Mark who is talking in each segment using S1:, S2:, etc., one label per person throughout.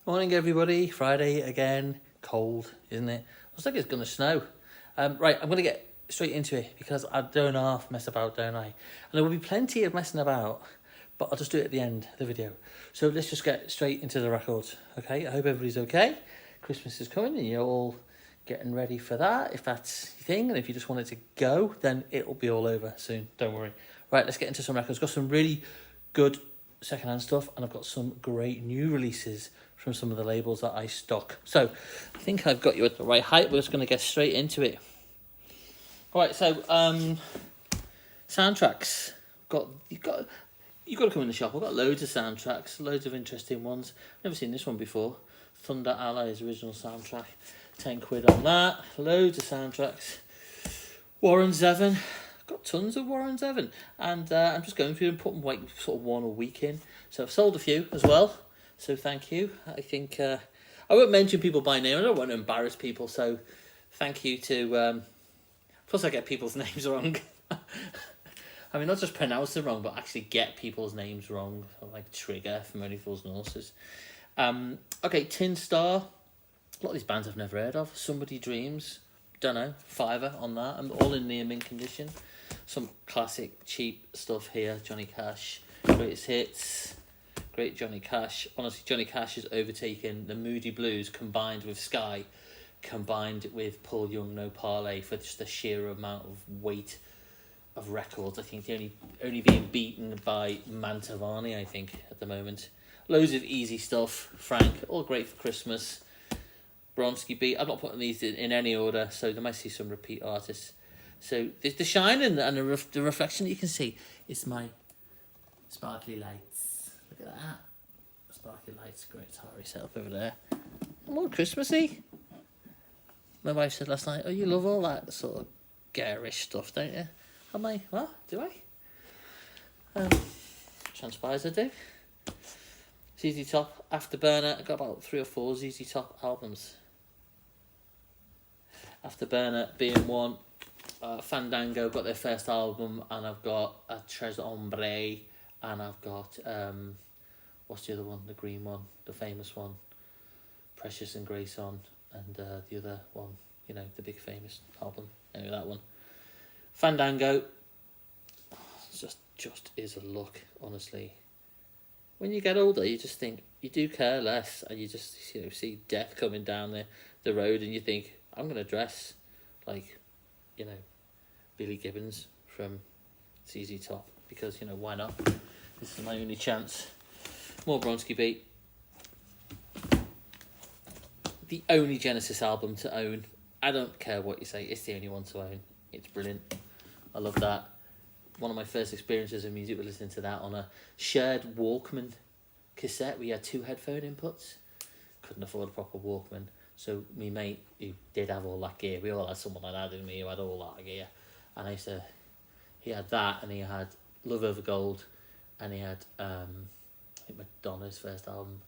S1: Morning, everybody. Friday again. Cold, isn't it? Looks like it's going to snow. Right, I'm going to get straight into it because I don't half mess about, don't I? And there will be plenty of messing about, but I'll just do it at the end of the video. So let's just get straight into the records, okay? I hope everybody's okay. Christmas is coming and you're all getting ready for that, if that's your thing. And if you just want it to go, then it'll be all over soon. Don't worry. Right, let's get into some records. Got some really good secondhand stuff, and I've got some great new releases from some of the labels that I stock. So I think I've got you at the right height. We're just going to get straight into it. All right, so soundtracks. You got to come in the shop. I've got loads of soundtracks, loads of interesting ones. Never seen this one before. Thunder Allies original soundtrack, £10 on that. Loads of soundtracks. Warren Zevon. Got tons of Warren Zevon, and I'm just going through and putting like sort of one a week in. So I've sold a few as well. So thank you. I think I won't mention people by name. I don't want to embarrass people. So thank you to. Plus, I get people's names wrong. I mean, not just pronounce them wrong, but actually get people's names wrong. Like Trigger from Only Fools and Horses. Okay, Tin Star. A lot of these bands I've never heard of. Somebody Dreams. Don't know. £5 on that. I'm all in near mint condition. Some classic cheap stuff here. Johnny Cash, greatest hits. Great Johnny Cash. Honestly, Johnny Cash has overtaken the Moody Blues combined with Sky, combined with Paul Young No Parley for just the sheer amount of weight of records. I think the only being beaten by Mantovani, I think, at the moment. Loads of easy stuff. Frank, all great for Christmas. Bronski Beat. I'm not putting these in any order, so there might see some repeat artists. So the shine and the reflection that you can see is my sparkly lights. Look at that. Sparkly lights, great Atari setup over there. More Christmassy. My wife said last night, oh, you love all that sort of garish stuff, don't you? I'm like, what? Do I? Transpires I do. ZZ Top, Afterburner. I got about 3 or 4 ZZ Top albums. Afterburner being one. Fandango got their first album, and I've got Tres Hombre, and I've got what's the other one? The green one, the famous one. Precious and Grayson, and the other one, you know, the big famous album. Anyway, that one. Fandango. Just is a look, honestly. When you get older, you just think you do care less, and you just see death coming down the road, and you think I'm gonna dress like, Billy Gibbons from ZZ Top because why not? This is my only chance. More Bronski Beat. The only Genesis album to own. I don't care what you say. It's the only one to own. It's brilliant. I love that. One of my first experiences of music was listening to that on a shared Walkman cassette. We had 2 headphone inputs. Couldn't afford a proper Walkman. So me mate, who did have all that gear, we all had someone like that, didn't we, who had all that gear. And he had that, and he had Love Over Gold, and he had, I think, Madonna's first album.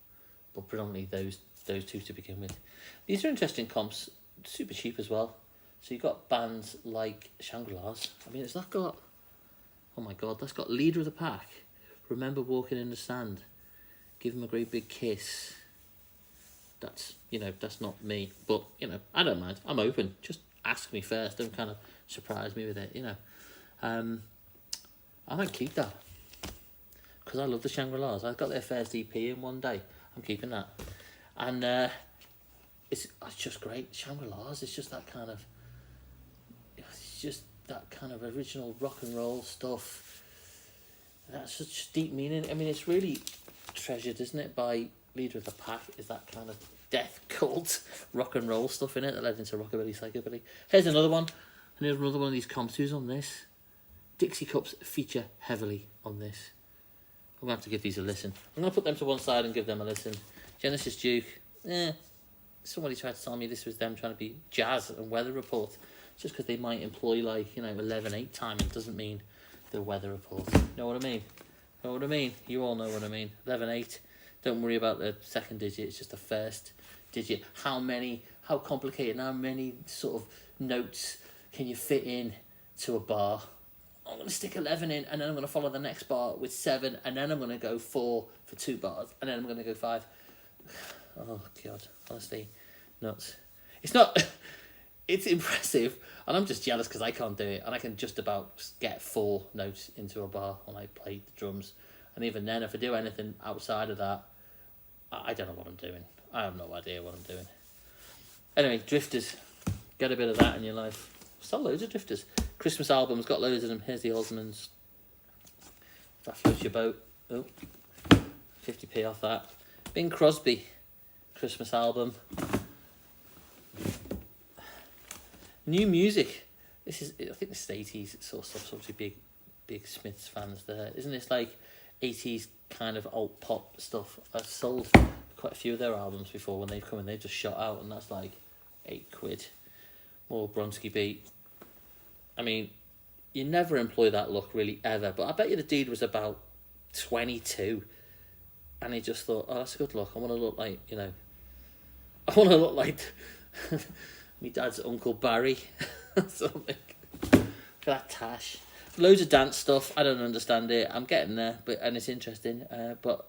S1: But predominantly those 2 to begin with. These are interesting comps, super cheap as well. So you've got bands like Shangri-La's. I mean, it's not got... Oh my God, that's got Leader of the Pack. Remember Walking in the Sand. Give Him a Great Big Kiss. That's, that's not me. But, I don't mind. I'm open. Just ask me first. Don't kind of surprise me with it, I might keep that. Because I love the Shangri-La's. I got their first EP in one day. I'm keeping that. And it's just great. Shangri-La's, it's just that kind of... It's just that kind of original rock and roll stuff. That's such deep meaning. I mean, it's really treasured, isn't it, by Leader of the Pack, is that kind of death cult rock and roll stuff in it that led into rockabilly, psychobilly. Here's another one. And here's another one of these comps. Who's on this? Dixie Cups feature heavily on this. I'm going to have to give these a listen. I'm going to put them to one side and give them a listen. Genesis Duke. Somebody tried to tell me this was them trying to be jazz and weather report. Just because they might employ 11/8 timing doesn't mean the weather report. Know what I mean? Know what I mean? You all know what I mean. 11/8. Don't worry about the second digit. It's just the first digit. How complicated, how many sort of notes can you fit in to a bar? I'm going to stick 11 in, and then I'm going to follow the next bar with 7, and then I'm going to go 4 for 2 bars, and then I'm going to go 5. Oh God, honestly, nuts. It's not. It's impressive, and I'm just jealous because I can't do it, and I can just about get 4 notes into a bar when I play the drums, and even then, if I do anything outside of that, I don't know what I'm doing. I have no idea what I'm doing. Anyway, Drifters, get a bit of that in your life. Still loads of Drifters. Christmas albums, got loads of them. Here's the Osmonds. If that floats your boat. Oh, 50p off that. Bing Crosby, Christmas album. New music. This is, I think this is 80s sort of stuff. Obviously big Smiths fans there. Isn't this like 80s kind of alt pop stuff? I've sold quite a few of their albums before when they've come in. They've just shot out, and that's like £8. More Bronski beat. I mean, you never employ that look really ever, but I bet you the dude was about 22 and he just thought, oh, that's a good look. I want to look like, I want to look like my dad's Uncle Barry or something. Look at that tash. Loads of dance stuff. I don't understand it. I'm getting there, and it's interesting. But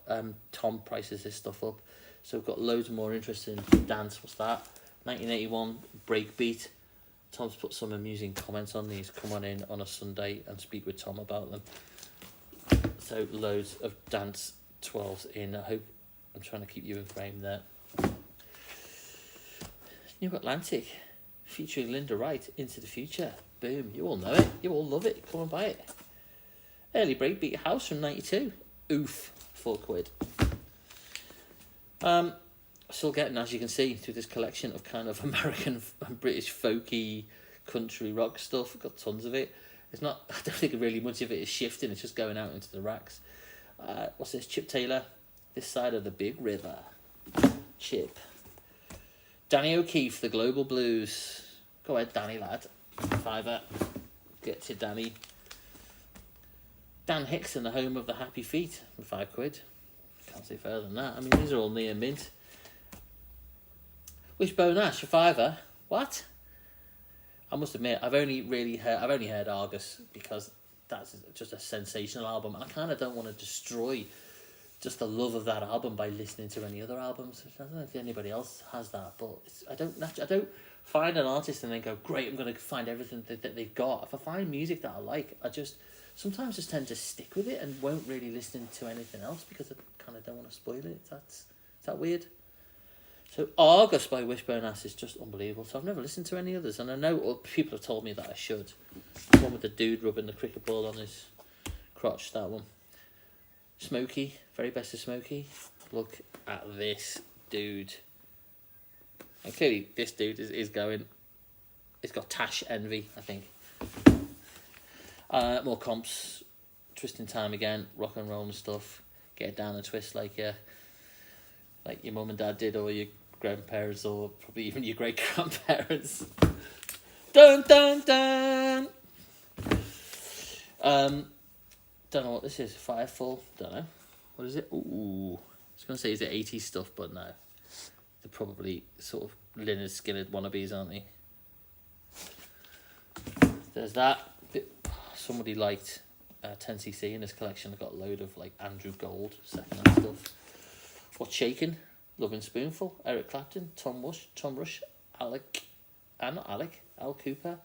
S1: Tom prices this stuff up, so we've got loads more interesting dance. What's that? 1981 breakbeat. Tom's put some amusing comments on these. Come on in on a Sunday and speak with Tom about them. So loads of dance 12s in. I hope I'm trying to keep you in frame there. New Atlantic featuring Linda Wright, Into the Future. Boom, you all know it. You all love it. Come and buy it. Early breakbeat house from 92. Oof, £4. Still getting, as you can see, through this collection of kind of American and British folky country rock stuff. Got tons of it. It's not, I don't think really much of it is shifting. It's just going out into the racks. What's this? Chip Taylor, This Side of the Big River. Chip. Danny O'Keefe, The Global Blues. Go ahead, Danny, lad. £5. Get to Danny. Dan Hickson, The Home of the Happy Feet, for £5. Can't say further than that. I mean, these are all near mint. Wishbone Ash, a £5. What? I must admit, I've only heard Argus because that's just a sensational album, and I kind of don't want to destroy just the love of that album by listening to any other albums. I don't know if anybody else has that, but I don't find an artist and then go, great, I'm going to find everything that they've got. If I find music that I like, I sometimes just tend to stick with it and won't really listen to anything else because I kind of don't want to spoil it. Is that weird? So Argus by Wishbone Ash is just unbelievable. So I've never listened to any others, and I know people have told me that I should. The one with the dude rubbing the cricket ball on his crotch, that one. Smokey, Very Best of Smokey. Look at this dude. And clearly this dude is going... He's got Tash envy, I think. More comps. Twisting Time Again. Rock and roll and stuff. Get it down and twist like your mum and dad did, or your grandparents, or probably even your great grandparents. Dun dun dun. Don't know what this is. Firefall. Don't know. What is it? Ooh, I was gonna say is it 80s stuff, but no. They're probably sort of Lynyrd Skynyrd wannabes, aren't they? There's that. Somebody liked 10cc in this collection. I've got a load of like Andrew Gold second-hand stuff. What's Shaking? Loving Spoonful, Eric Clapton, Tom Rush, Al Cooper.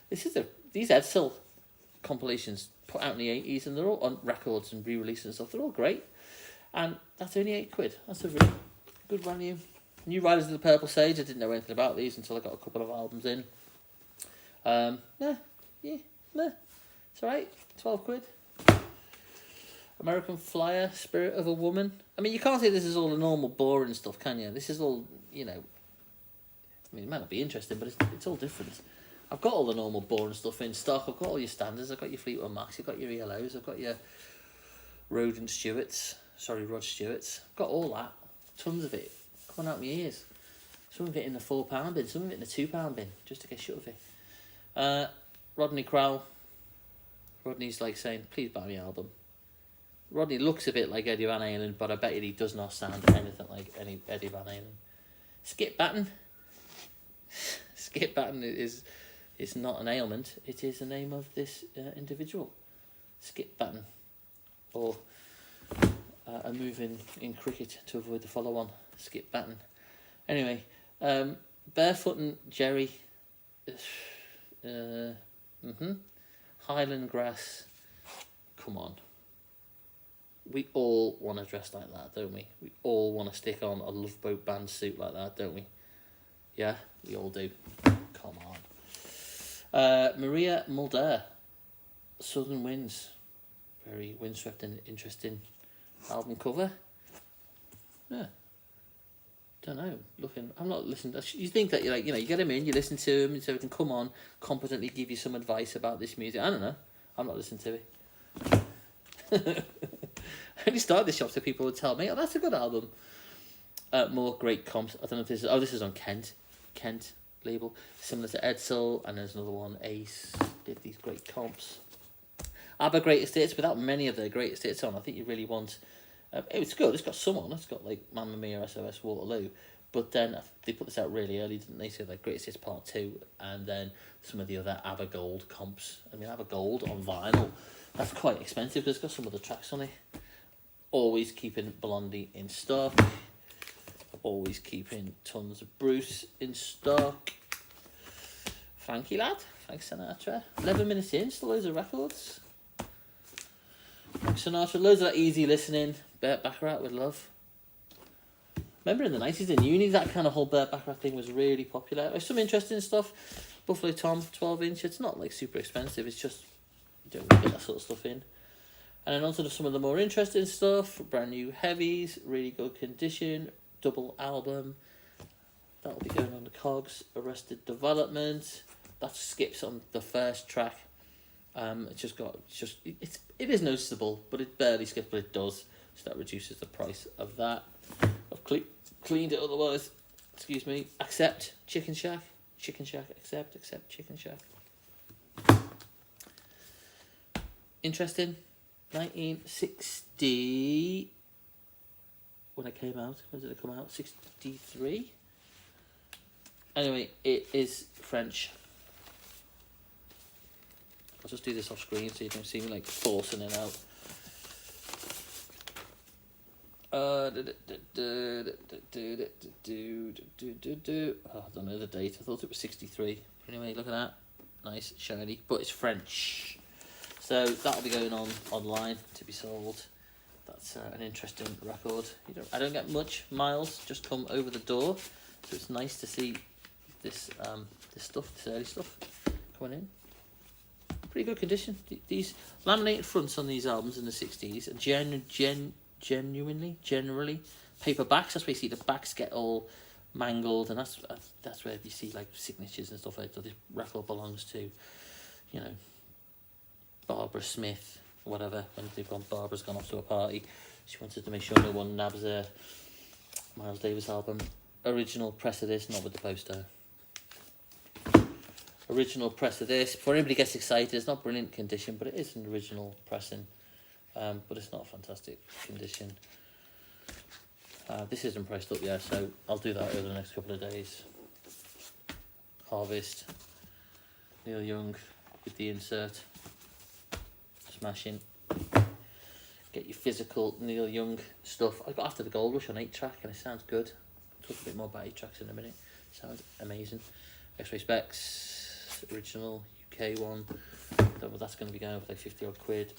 S1: These Edsel compilations put out in the 80s, and they're all on records and re-releases and stuff. They're all great, and that's only £8. That's a really good value. New Riders of the Purple Sage. I didn't know anything about these until I got a couple of albums in. It's alright. £12. American Flyer, Spirit of a Woman. I mean, you can't say this is all the normal boring stuff, can you? This is all, I mean, it might not be interesting, but it's all different. I've got all the normal boring stuff in stock. I've got all your standards. I've got your Fleetwood Macs. I've got your ELOs. I've got your Rod Stewarts. I've got all that. Tons of it. Coming out my ears. Some of it in the £4 bin. Some of it in the £2 bin. Just to get shut of it. Rodney Crowell. Rodney's like saying, please buy me an album. Rodney looks a bit like Eddie Van Halen, but I bet he does not sound anything like any Eddie Van Halen. Skip Batten. Skip Batten is not an ailment. It is the name of this individual. Skip Batten. Or a move in cricket to avoid the follow-on, skip baton. Anyway, Barefoot and Jerry, Highland Grass, come on. We all want to dress like that, don't we? We all want to stick on a Love Boat band suit like that, don't we? Yeah, we all do. Come on. Maria Mulder, Southern Winds. Very windswept and interesting album cover. Yeah. Don't know. I'm not listening. You think that you get him in, you listen to him, so he can come on, competently give you some advice about this music. I don't know. I'm not listening to it. I only started this shop so people would tell me, oh, that's a good album. More great comps. I don't know if this is... Oh, this is on Kent label. Similar to Edsel, and there's another one, Ace. Did these great comps. ABBA Greatest Hits, without many of their greatest hits on. I think you really want... it's good. It's got some on. It's got, like, Mamma Mia, SOS, Waterloo. But then they put this out really early, didn't they? So, like, Greatest Hits Part 2, and then some of the other ABBA Gold comps. I mean, ABBA Gold on vinyl, that's quite expensive, but it's got some other tracks on it. Always keeping Blondie in stock. Always keeping tons of Bruce in stock. Frankie lad, Frank Sinatra. 11 minutes in, still loads of records. Frank Sinatra, loads of that easy listening. Burt Bacharach with Love. Remember in the 90s in uni, that kind of whole Burt Bacharach thing was really popular. There's some interesting stuff. Buffalo Tom, 12-inch. It's not like super expensive. It's just, you don't really get that sort of stuff in. And then on to some of the more interesting stuff. Brand new heavies, really good condition, double album. That'll be going on the Cogs. Arrested Development. That skips on the first track. It is noticeable, but it barely skips, but it does. So that reduces the price of that. I've cleaned it otherwise. Excuse me. Accept Chicken Shack. Chicken Shack. Accept Chicken Shack. Interesting. 1960, when it came out. When did it come out? 63? Anyway, it is French. I'll just do this off screen so you don't see me like forcing it out. I don't know the date. I thought it was 63. Anyway, look at that. Nice, shiny, but it's French. So that'll be going on online to be sold. That's an interesting record. I don't get much miles just come over the door, so it's nice to see this this early stuff coming in. Pretty good condition. These laminated fronts on these albums in the 60s are generally paperbacks. That's where you see the backs get all mangled, and that's where you see like signatures and stuff like that. This record belongs to, Barbara Smith, or whatever. When Barbara's gone off to a party, she wanted to make sure no one nabs a Miles Davis album. Original press of this, not with the poster. Original press of this. Before anybody gets excited, it's not brilliant condition, but it is an original pressing. But it's not fantastic condition. This isn't priced up yet, so I'll do that over the next couple of days. Harvest. Neil Young with the insert. Smashing. Get your physical Neil Young stuff. I got After the Gold Rush on 8-track and it sounds good. I'll talk a bit more about 8-tracks in a minute. Sounds amazing. X-Ray Specs, original UK one. That's going to be going for like 50 odd quid.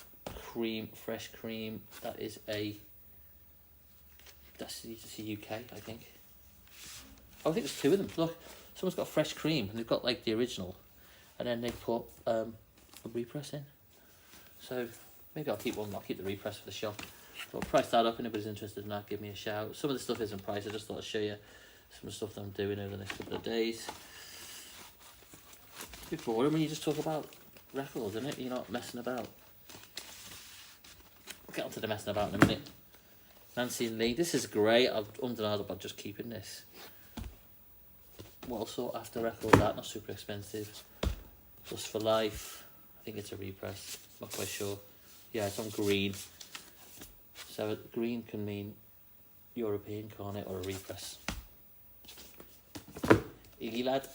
S1: Cream, fresh cream. That's UK, I think. Oh, I think there's two of them. Look, someone's got fresh cream and they've got like the original, and then they put a repress in. So maybe I'll keep one. I'll keep the repress for the shop. I'll price that up. If anybody's interested in that, give me a shout. Some of the stuff isn't priced. I just thought I'd show you some of the stuff that I'm doing over the next couple of days. It's a bit boring when you just talk about records, isn't it? You're not messing about. We'll get on to the messing about in a minute. Nancy and Lee. This is great. I'm undeniable about just keeping this. Well sought after record, that. Not super expensive. Just for Life. I think it's a repress. Not quite sure. Yeah, it's on green. So green can mean European, can't it? Or a repress. Iggy Lad.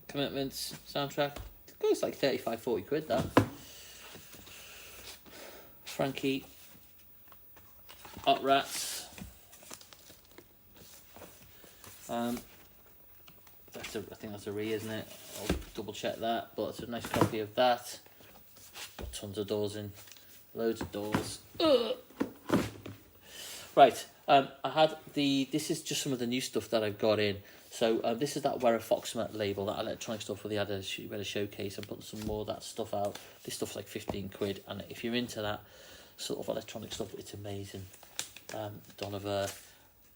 S1: Commitments. Soundtrack. It goes like 35-40 quid, that. Frankie. Hot Rats. I think that's a re, isn't it? I'll double check that, but it's a nice copy of that. Got tons of doors in, loads of doors. Ugh. Right, I had this is just some of the new stuff that I've got in. So this is that Wear a Foxmat label, that electronic stuff where they had a showcase and put some more of that stuff out. This stuff's like 15 quid, and if you're into that sort of electronic stuff, it's amazing. Donover.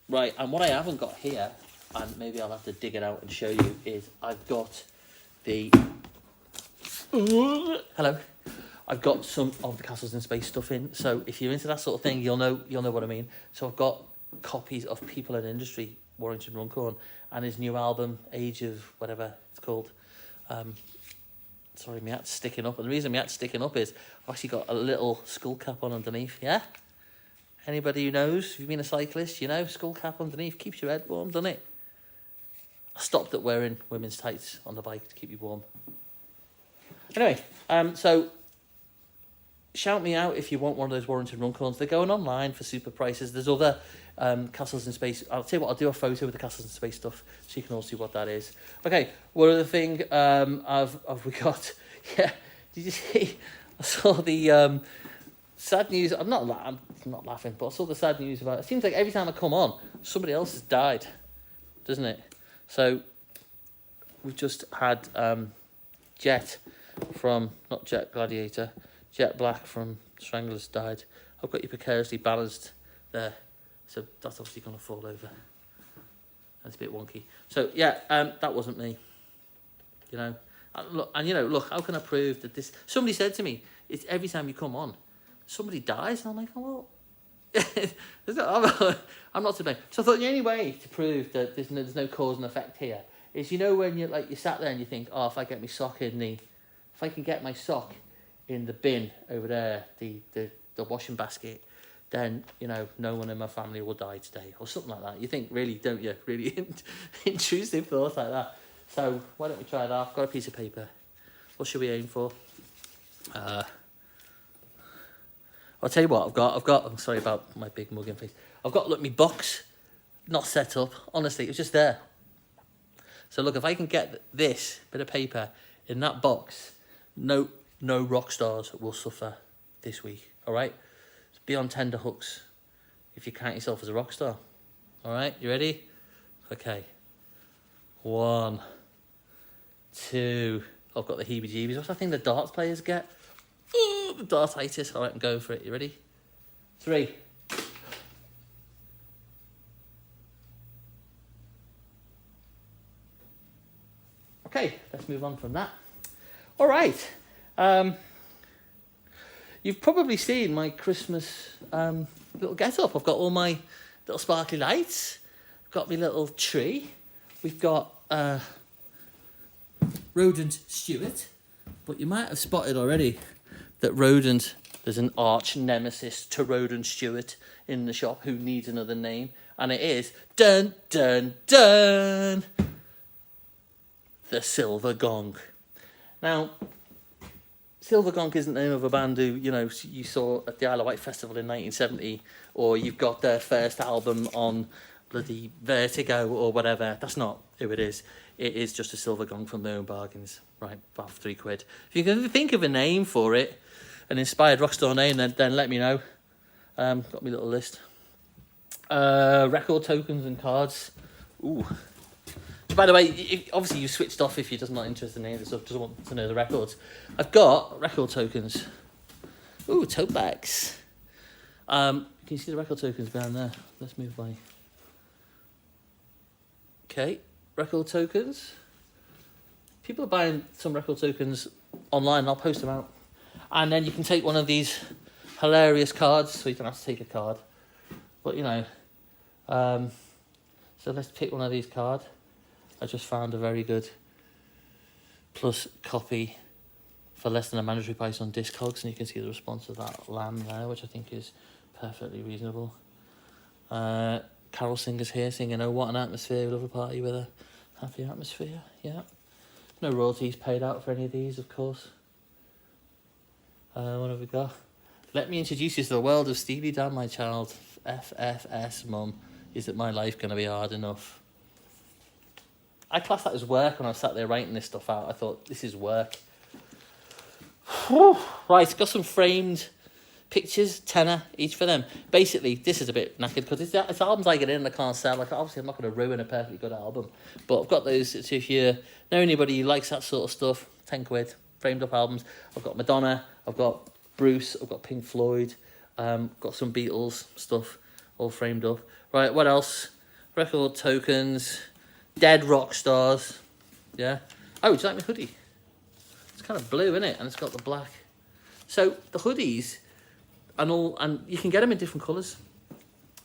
S1: Right, and what I haven't got here, and maybe I'll have to dig it out and show you, is I've got the... Hello. I've got some of the Castles in Space stuff in, so if you're into that sort of thing, you'll know what I mean. So I've got copies of People in Industry, Warrington Runcorn, and his new album, Age of whatever it's called. Sorry, my hat's sticking up, and the reason my hat's sticking up is I've actually got a little skull cap on underneath, yeah? Anybody who knows, if you've been a cyclist, you know, skull cap underneath keeps your head warm, doesn't it? I stopped at wearing women's tights on the bike to keep you warm. Anyway, so shout me out if you want one of those Warrington Runcorns. They're going online for super prices. There's other Castles in Space. I'll tell you what, I'll do a photo with the Castles in Space stuff so you can all see what that is. Okay, one other thing have we got? Yeah, did you see? I saw the sad news. I'm not laughing, but I saw the sad news about it. It seems like every time I come on, somebody else has died, doesn't it? So we've just had Jet from, not Jet Gladiator, Jet Black from Stranglers died. I've got you precariously balanced there, so that's obviously going to fall over. That's a bit wonky. So yeah, that wasn't me. You know, look, how can I prove that this? Somebody said to me, it's every time you come on, somebody dies, and I'm like, oh well, I'm not to blame. So I thought the only way to prove that there's no cause and effect here is, you know, when you sat there and you think, oh, if I can get my sock in the bin over there, the washing basket, then, you know, no one in my family will die today, or something like that. You think, really, don't you? Really intrusive thoughts like that. So why don't we try that? I've got a piece of paper. What should we aim for? I'll tell you what I've got. I'm sorry about my big mugging face. I've got, look, my box, not set up. Honestly, it was just there. So look, if I can get this bit of paper in that box, no rock stars will suffer this week. All right, be on tender hooks if you count yourself as a rock star. All right, you ready? Okay. 1, 2. I've got the heebie-jeebies. What's that thing the darts players get? Ooh, the dartitis. All right, I'm going for it. You ready? 3. Okay, let's move on from that. All right. You've probably seen my Christmas little get-up. I've got all my little sparkly lights. I've got my little tree. We've got Rodent Stewart. But you might have spotted already that Rodent, there's an arch nemesis to Rodent Stewart in the shop who needs another name. And it is, dun, dun, dun, the Silver Gong. Now, Silver Gong isn't the name of a band who, you know, you saw at the Isle of Wight Festival in 1970, or you've got their first album on bloody Vertigo or whatever. That's not who it is. It is just a Silver Gong from their own bargains. Right, about £3. If you can think of a name for it, an inspired rockstar name, then let me know. Got my little list. Record tokens and cards. Ooh. By the way, obviously you switched off if you're just not interested in any of the stuff, just want to know the records. I've got record tokens. Ooh, tote bags. Can you see the record tokens behind there? Let's move by. Okay, record tokens. People are buying some record tokens online. I'll post them out. And then you can take one of these hilarious cards, so you don't have to take a card. But, you know, so let's pick one of these cards. I just found a very good plus copy for less than a mandatory price on Discogs, and you can see the response of that lamb there, which I think is perfectly reasonable. Carol Singer's here singing "Oh What an Atmosphere, we love a party with a happy atmosphere." Yeah, no royalties paid out for any of these, of course. What have we got? Let me introduce you to the world of Steely Dan, my child. FFS, Mum. Is that my life going to be hard enough? I class that as work when I sat there writing this stuff out. I thought, this is work. Right, got some framed pictures, tenner each for them. Basically, this is a bit knackered because it's albums I get in and I can't sell. Like, obviously, I'm not going to ruin a perfectly good album. But I've got those. So if you know anybody who likes that sort of stuff, 10 quid, framed up albums. I've got Madonna, I've got Bruce, I've got Pink Floyd, got some Beatles stuff all framed up. Right, what else? Record tokens, dead rock stars. Yeah. Oh, would you like my hoodie? It's kind of blue, isn't it? And it's got the black. So the hoodies and you can get them in different colours.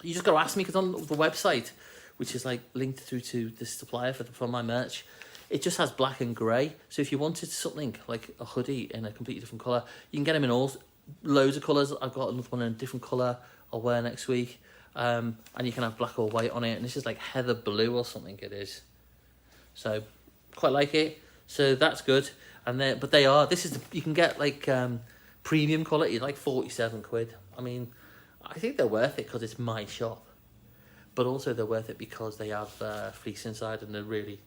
S1: You just got to ask me, because on the website, which is like linked through to the supplier for my merch, it just has black and grey. So if you wanted something like a hoodie in a completely different colour, you can get them in loads of colours. I've got another one in a different colour I'll wear next week. And you can have black or white on it. And this is like heather blue or something it is. So quite like it. So that's good. And you can get like premium quality, like 47 quid. I mean, I think they're worth it because it's my shop. But also they're worth it because they have fleece inside and they really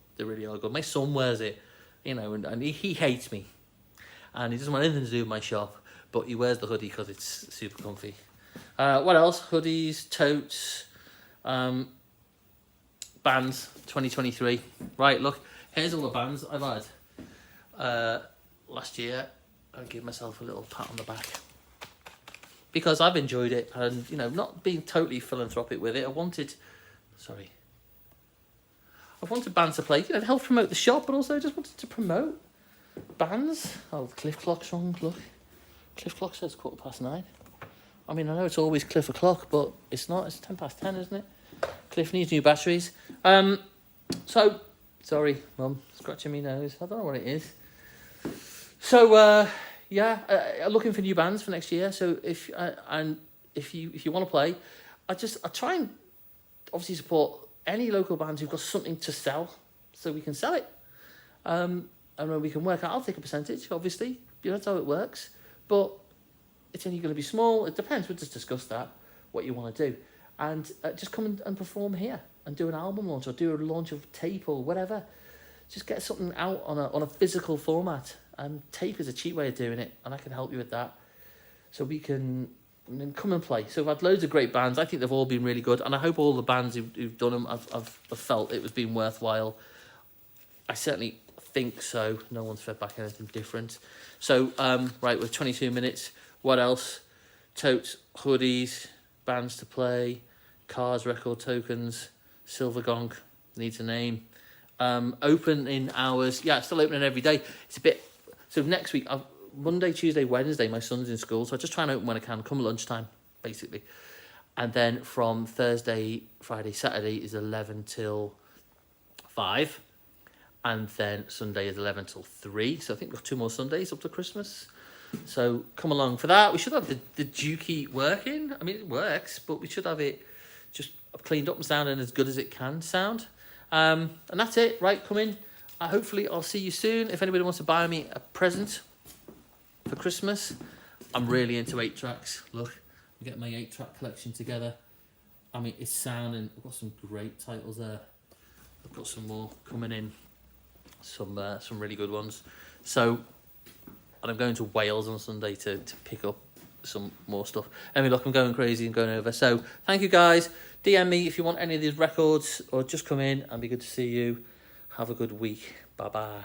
S1: are good. My son wears it, you know, and he hates me. And he doesn't want anything to do with my shop. But he wears the hoodie because it's super comfy. What else? Hoodies, totes, bands, 2023. Right, look, here's all the bands I've had last year. I'll give myself a little pat on the back. Because I've enjoyed it and, you know, not being totally philanthropic with it. I wanted bands to play, you know, to help promote the shop, but also just wanted to promote bands. Oh, Cliff Clock's wrong, look. Cliff Clock says 9:15. I mean, I know it's always Cliff o'clock, but it's not. It's 10:10, isn't it? Cliff needs new batteries. So, sorry, Mum, scratching me nose. I don't know what it is. So, looking for new bands for next year. So if you want to play, I try and obviously support any local bands who've got something to sell, so we can sell it. And when we can work out, I'll take a percentage. Obviously, you know, that's how it works. But it's only going to be small. It depends. We'll just discuss that, what you want to do. And just come and perform here and do an album launch or do a launch of tape or whatever. Just get something out on a physical format. And tape is a cheap way of doing it, and I can help you with that. So we can then come and play. So I've had loads of great bands. I think they've all been really good. And I hope all the bands who've done them have felt it was been worthwhile. I certainly think so. No one's fed back anything different. So, right, with 22 minutes... What else? Totes, hoodies, bands to play, cars, record tokens, Silver Gong, needs a name. Open in hours. Yeah, it's still opening every day. It's a bit... So next week, Monday, Tuesday, Wednesday, my son's in school. So I just try and open when I can, come lunchtime, basically. And then from Thursday, Friday, Saturday is 11 till 5. And then Sunday is 11 till 3. So I think we've got 2 more Sundays up to Christmas. So come along for that. We should have the Dukey working. I mean, it works, but we should have it just cleaned up and sounding as good as it can sound. And that's it. Right, come in. Hopefully I'll see you soon. If anybody wants to buy me a present for Christmas, I'm really into 8-tracks. Look, I'm getting my 8-track collection together. I mean, it's sounding... I've got some great titles there. I've got some more coming in. Some really good ones. So... And I'm going to Wales on Sunday to pick up some more stuff. Anyway, look, I'm going crazy and going over. So, thank you guys. DM me if you want any of these records, or just come in and be good to see you. Have a good week. Bye-bye.